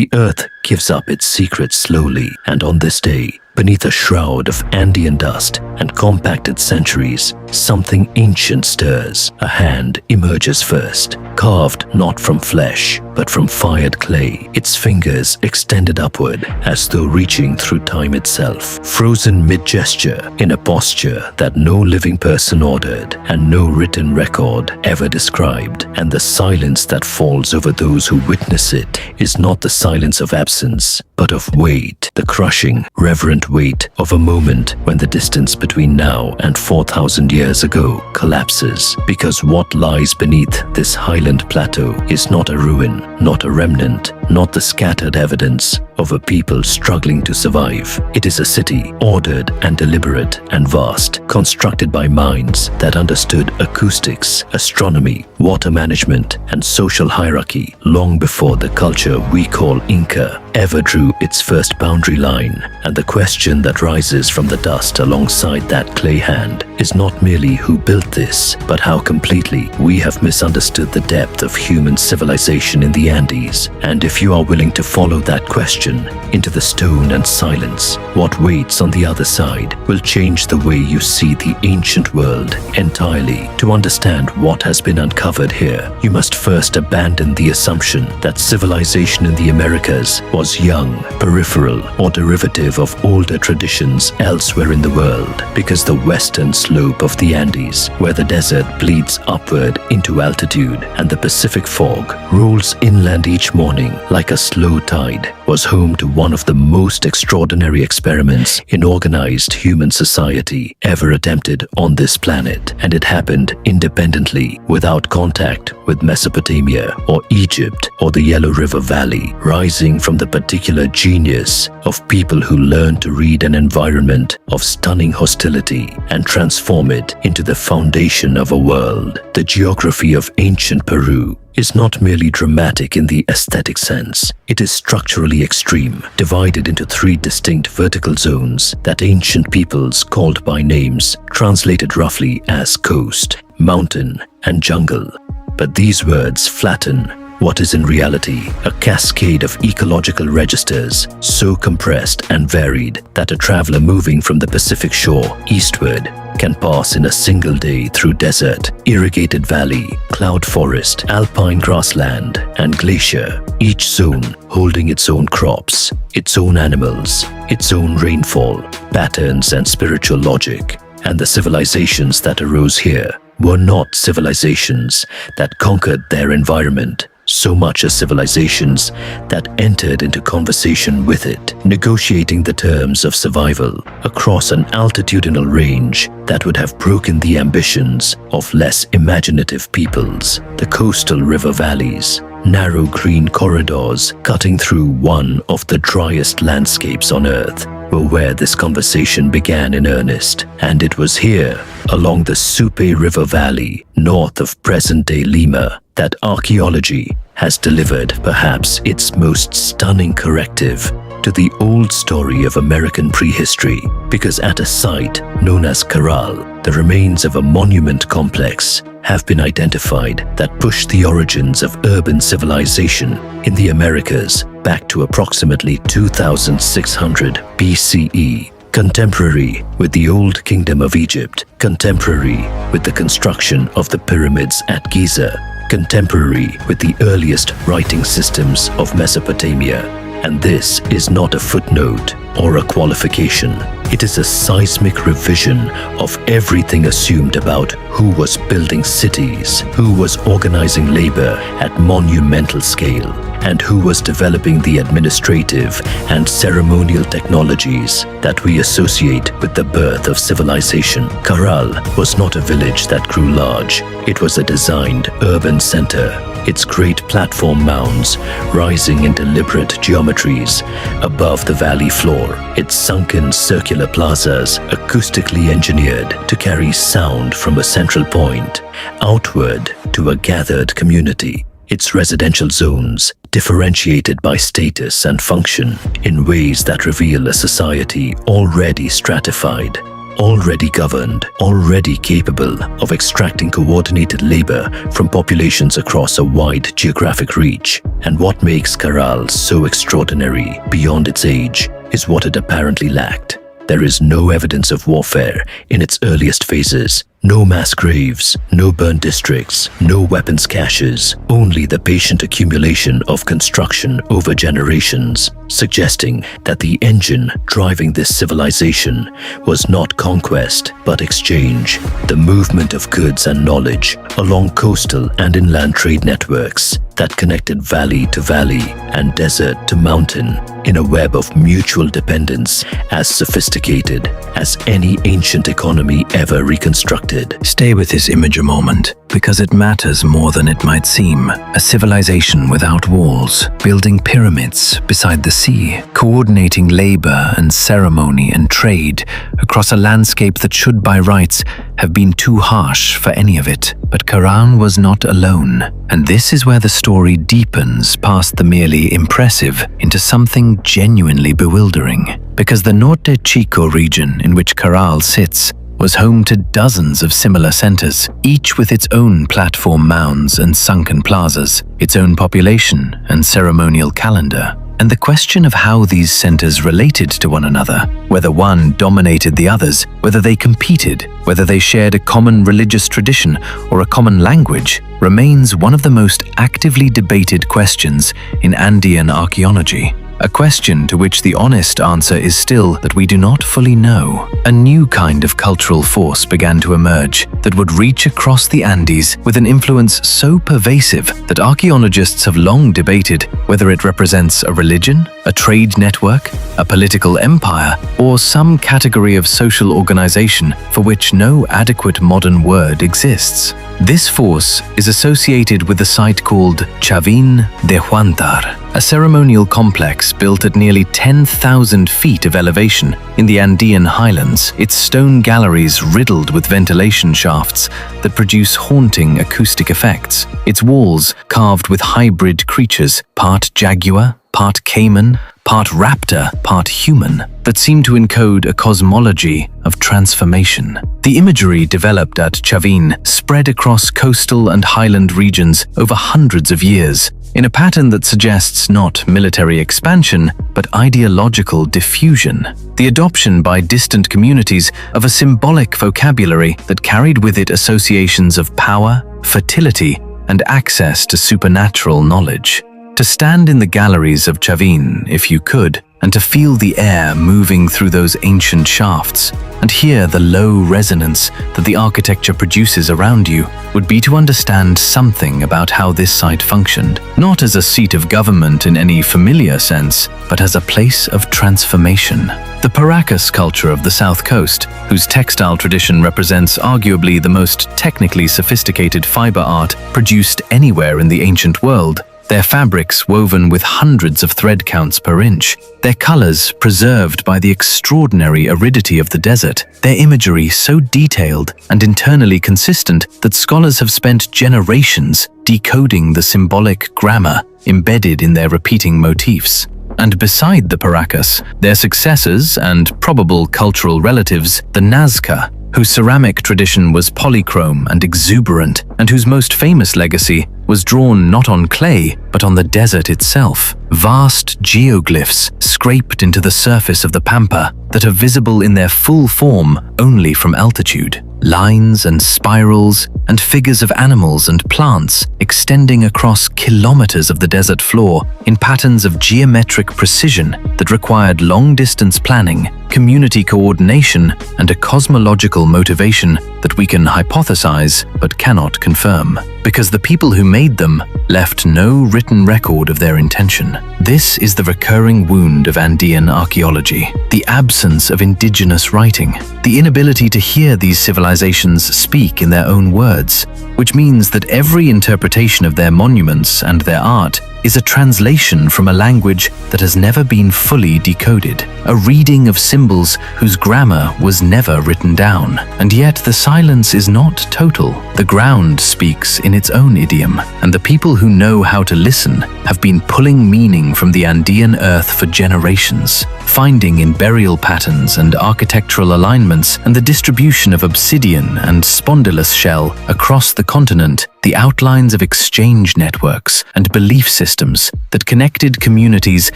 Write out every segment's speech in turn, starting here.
The earth gives up its secrets slowly, and on this day, beneath a shroud of Andean dust and compacted centuries, something ancient stirs. A hand emerges first, carved not from flesh, but from fired clay, its fingers extended upward as though reaching through time itself, frozen mid-gesture in a posture that no living person ordered and no written record ever described. And the silence that falls over those who witness it is not the silence of absence, but of weight, the crushing, reverent weight of a moment when the distance between now and 4,000 years ago collapses, because what lies beneath this highland plateau is not a ruin, not a remnant, not the scattered evidence of a people struggling to survive. It is a city, ordered and deliberate and vast, constructed by minds that understood acoustics, astronomy, water management, and social hierarchy long before the culture we call Inca ever drew its first boundary line. And the question that rises from the dust alongside that clay hand is not merely who built this, but how completely we have misunderstood the depth of human civilization in the Andes. And if you are willing to follow that question into the stone and silence, what waits on the other side will change the way you see the ancient world entirely. To understand what has been uncovered here, you must first abandon the assumption that civilization in the Americas was young, peripheral, or derivative of older traditions elsewhere in the world, because the western slope of the Andes, where the desert bleeds upward into altitude and the Pacific fog rolls inland each morning like a slow tide, was home to one of the most extraordinary experiments in organized human society ever attempted on this planet. And it happened independently, without contact with Mesopotamia or Egypt or the Yellow River Valley, rising from the particular genius of people who learned to read an environment of stunning hostility and transform it into the foundation of a world. The geography of ancient Peru is not merely dramatic in the aesthetic sense. It is structurally extreme, divided into three distinct vertical zones that ancient peoples called by names translated roughly as coast, mountain, and jungle. But these words flatten what is in reality a cascade of ecological registers so compressed and varied that a traveler moving from the Pacific shore eastward can pass in a single day through desert, irrigated valley, cloud forest, alpine grassland, and glacier, each zone holding its own crops, its own animals, its own rainfall, patterns, and spiritual logic. And the civilizations that arose here were not civilizations that conquered their environment, so much as civilizations that entered into conversation with it, negotiating the terms of survival across an altitudinal range that would have broken the ambitions of less imaginative peoples. The coastal river valleys, narrow green corridors cutting through one of the driest landscapes on Earth, were where this conversation began in earnest. And it was here, along the Supe River Valley, north of present-day Lima, that archaeology has delivered perhaps its most stunning corrective to the old story of American prehistory, because at a site known as Corral, the remains of a monument complex have been identified that push the origins of urban civilization in the Americas back to approximately 2600 BCE, contemporary with the Old Kingdom of Egypt, contemporary with the construction of the pyramids at Giza, contemporary with the earliest writing systems of Mesopotamia. And this is not a footnote or a qualification. It is a seismic revision of everything assumed about who was building cities, who was organizing labor at monumental scale, and who was developing the administrative and ceremonial technologies that we associate with the birth of civilization. Corral was not a village that grew large. It was a designed urban center, its great platform mounds rising in deliberate geometries above the valley floor, its sunken circular plazas acoustically engineered to carry sound from a central point outward to a gathered community, its residential zones differentiated by status and function in ways that reveal a society already stratified. already governed, already capable of extracting coordinated labor from populations across a wide geographic reach. And what makes Caral so extraordinary beyond its age is what it apparently lacked. There is no evidence of warfare in its earliest phases. No mass graves, no burned districts, no weapons caches, only the patient accumulation of construction over generations, suggesting that the engine driving this civilization was not conquest but exchange, the movement of goods and knowledge along coastal and inland trade networks that connected valley to valley and desert to mountain in a web of mutual dependence as sophisticated as any ancient economy ever reconstructed. Stay with this image a moment, because it matters more than it might seem. A civilization without walls, building pyramids beside the sea, coordinating labor and ceremony and trade across a landscape that should by rights have been too harsh for any of it. But Caral was not alone, and this is where the story deepens past the merely impressive into something genuinely bewildering. Because the Norte Chico region in which Caral sits was home to dozens of similar centers, each with its own platform mounds and sunken plazas, its own population and ceremonial calendar. And the question of how these centers related to one another, whether one dominated the others, whether they competed, whether they shared a common religious tradition or a common language, remains one of the most actively debated questions in Andean archaeology. A question to which the honest answer is still that we do not fully know. A new kind of cultural force began to emerge that would reach across the Andes with an influence so pervasive that archaeologists have long debated whether it represents a religion, a trade network, a political empire, or some category of social organization for which no adequate modern word exists. This force is associated with a site called Chavin de Huántar, a ceremonial complex built at nearly 10,000 feet of elevation in the Andean highlands, its stone galleries riddled with ventilation shafts that produce haunting acoustic effects, its walls carved with hybrid creatures, part jaguar, part caiman, part raptor, part human, that seem to encode a cosmology of transformation. The imagery developed at Chavin spread across coastal and highland regions over hundreds of years, in a pattern that suggests not military expansion, but ideological diffusion. The adoption by distant communities of a symbolic vocabulary that carried with it associations of power, fertility, and access to supernatural knowledge. To stand in the galleries of Chavin, if you could, and to feel the air moving through those ancient shafts, and hear the low resonance that the architecture produces around you, would be to understand something about how this site functioned, not as a seat of government in any familiar sense, but as a place of transformation. The Paracas culture of the South Coast, whose textile tradition represents arguably the most technically sophisticated fiber art produced anywhere in the ancient world, their fabrics woven with hundreds of thread counts per inch, their colors preserved by the extraordinary aridity of the desert, their imagery so detailed and internally consistent that scholars have spent generations decoding the symbolic grammar embedded in their repeating motifs. And beside the Paracas, their successors and probable cultural relatives, the Nazca, whose ceramic tradition was polychrome and exuberant, and whose most famous legacy was drawn not on clay, but on the desert itself. Vast geoglyphs scraped into the surface of the pampa that are visible in their full form only from altitude. Lines and spirals and figures of animals and plants extending across kilometers of the desert floor in patterns of geometric precision that required long-distance planning, community coordination, and a cosmological motivation that we can hypothesize but cannot confirm. Because the people who made them left no written record of their intention. This is the recurring wound of Andean archaeology, the absence of indigenous writing, the inability to hear these civilizations speak in their own words, which means that every interpretation of their monuments and their art is a translation from a language that has never been fully decoded, a reading of symbols whose grammar was never written down. And yet the silence is not total. The ground speaks in its own idiom, and the people who know how to listen have been pulling meaning from the Andean earth for generations, finding in burial patterns and architectural alignments and the distribution of obsidian and spondylus shell across the continent the outlines of exchange networks and belief systems that connected communities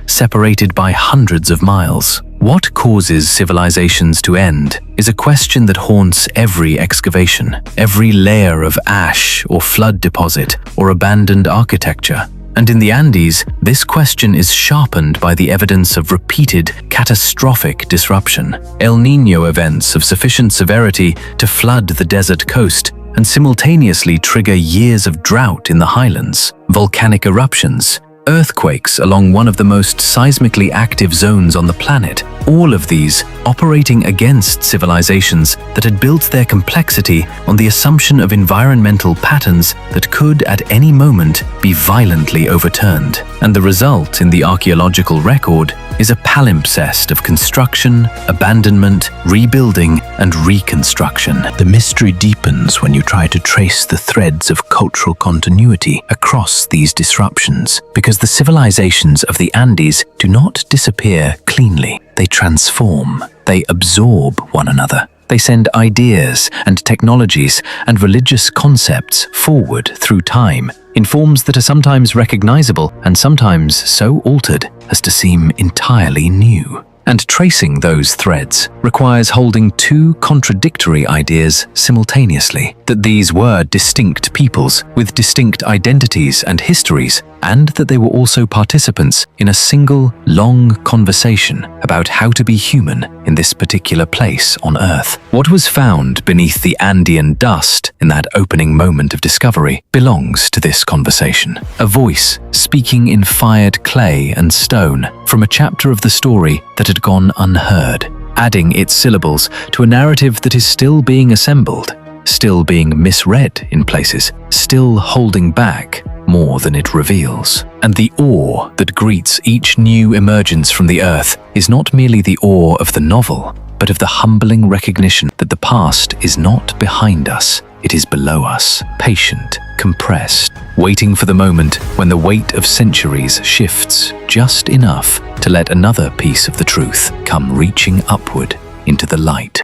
separated by hundreds of miles. What causes civilizations to end is a question that haunts every excavation, every layer of ash or flood deposit or abandoned architecture. And in the Andes, this question is sharpened by the evidence of repeated catastrophic disruption. El Niño events of sufficient severity to flood the desert coast and simultaneously trigger years of drought in the highlands, volcanic eruptions, earthquakes along one of the most seismically active zones on the planet, all of these operating against civilizations that had built their complexity on the assumption of environmental patterns that could at any moment be violently overturned. And the result in the archaeological record is a palimpsest of construction, abandonment, rebuilding, and reconstruction. The mystery deepens when you try to trace the threads of cultural continuity across these disruptions, because the civilizations of the Andes do not disappear cleanly. They transform. They absorb one another. They send ideas and technologies and religious concepts forward through time in forms that are sometimes recognizable and sometimes so altered as to seem entirely new. And tracing those threads requires holding two contradictory ideas simultaneously: that these were distinct peoples with distinct identities and histories, and that they were also participants in a single, long conversation about how to be human in this particular place on Earth. What was found beneath the Andean dust in that opening moment of discovery belongs to this conversation. A voice speaking in fired clay and stone from a chapter of the story that had gone unheard, adding its syllables to a narrative that is still being assembled, still being misread in places, still holding back more than it reveals. And the awe that greets each new emergence from the earth is not merely the awe of the novel, but of the humbling recognition that the past is not behind us, it is below us, patient, compressed, waiting for the moment when the weight of centuries shifts just enough to let another piece of the truth come reaching upward into the light.